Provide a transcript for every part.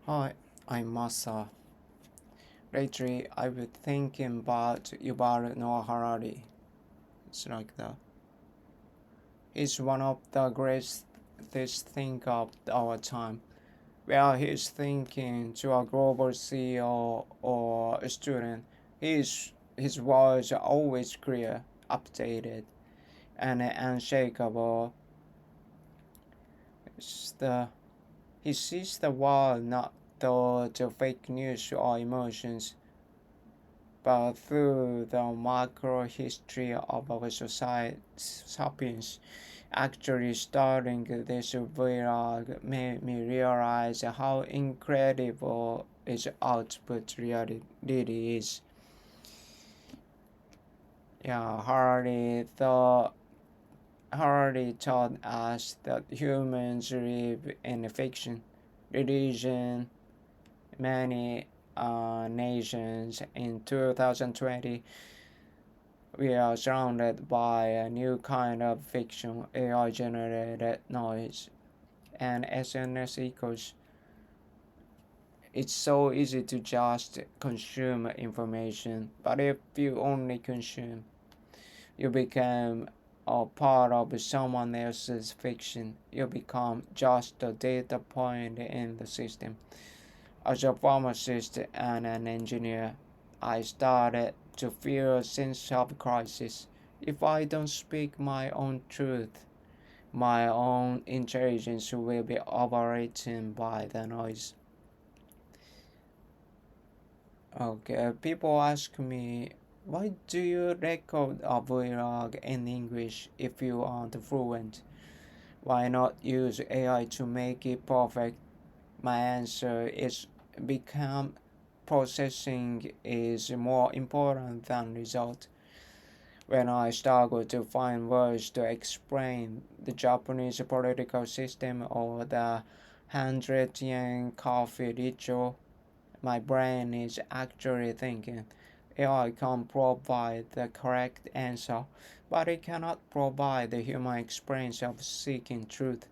Hi, I'm Masa. Lately, I've been thinking about Yuval Noah Harari. It's like that. He's one of the greatest thinkers of our time. Where he's thinking to a global CEO or a student, his words are always clear, updated, and unshakable. It's the, he sees the world not through the fake news or emotions, but through the macro history of our society, sapiens actually starting this vlog made me realize how incredible its output really is. Yeah, Hardy taught us that humans live in fiction, religion, many nations. In 2020, we are surrounded by a new kind of fiction, AI generated noise, and SNS echoes. It's so easy to just consume information, but if you only consume, you become a part of someone else's fiction. You become just a data point in the system. As a pharmacist and an engineer, I started to feel a sense of crisis. If I don't speak my own truth, my own intelligence will be overwritten by the noise. Okay, people ask me, why do you record a vlog in English if you aren't fluent? Why not use AI to make it perfect? My answer is become processing is more important than result. When I struggle to find words to explain the Japanese political system or the 100 yen coffee ritual, my brain is actually thinking. AI can provide the correct answer, but it cannot provide the human experience of seeking truth.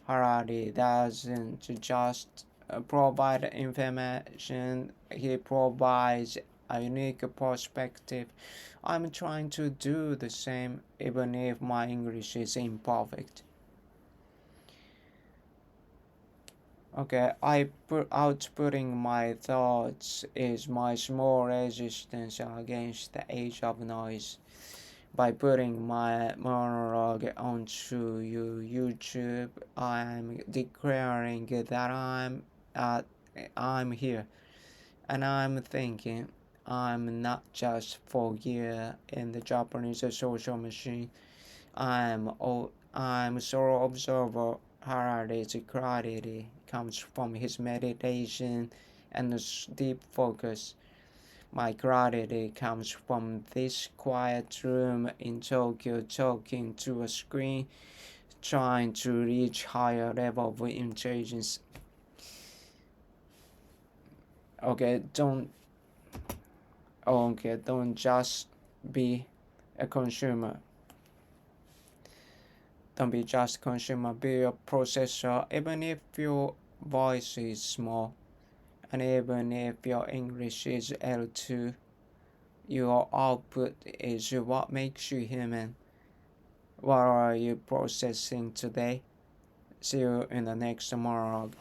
Harari doesn't just provide information, he provides a unique perspective. I'm trying to do the same even if my English is imperfect. Okay, outputting my thoughts is my small resistance against the age of noise. By putting my monologue onto YouTube, I'm declaring that uh, I'm here, and I'm thinking I'm not just for gear in the Japanese social machine. I'm solo observer. Harari's clarity comes from his meditation and deep focus. My clarity comes from this quiet room in Tokyo talking to a screen, trying to reach higher level of intelligence. Okay, don't just be a consumer. Don't be just a consumer, be a processor, even if your voice is small, and even if your English is L2, your output is what makes you human. What are you processing today? See you in the next monologue.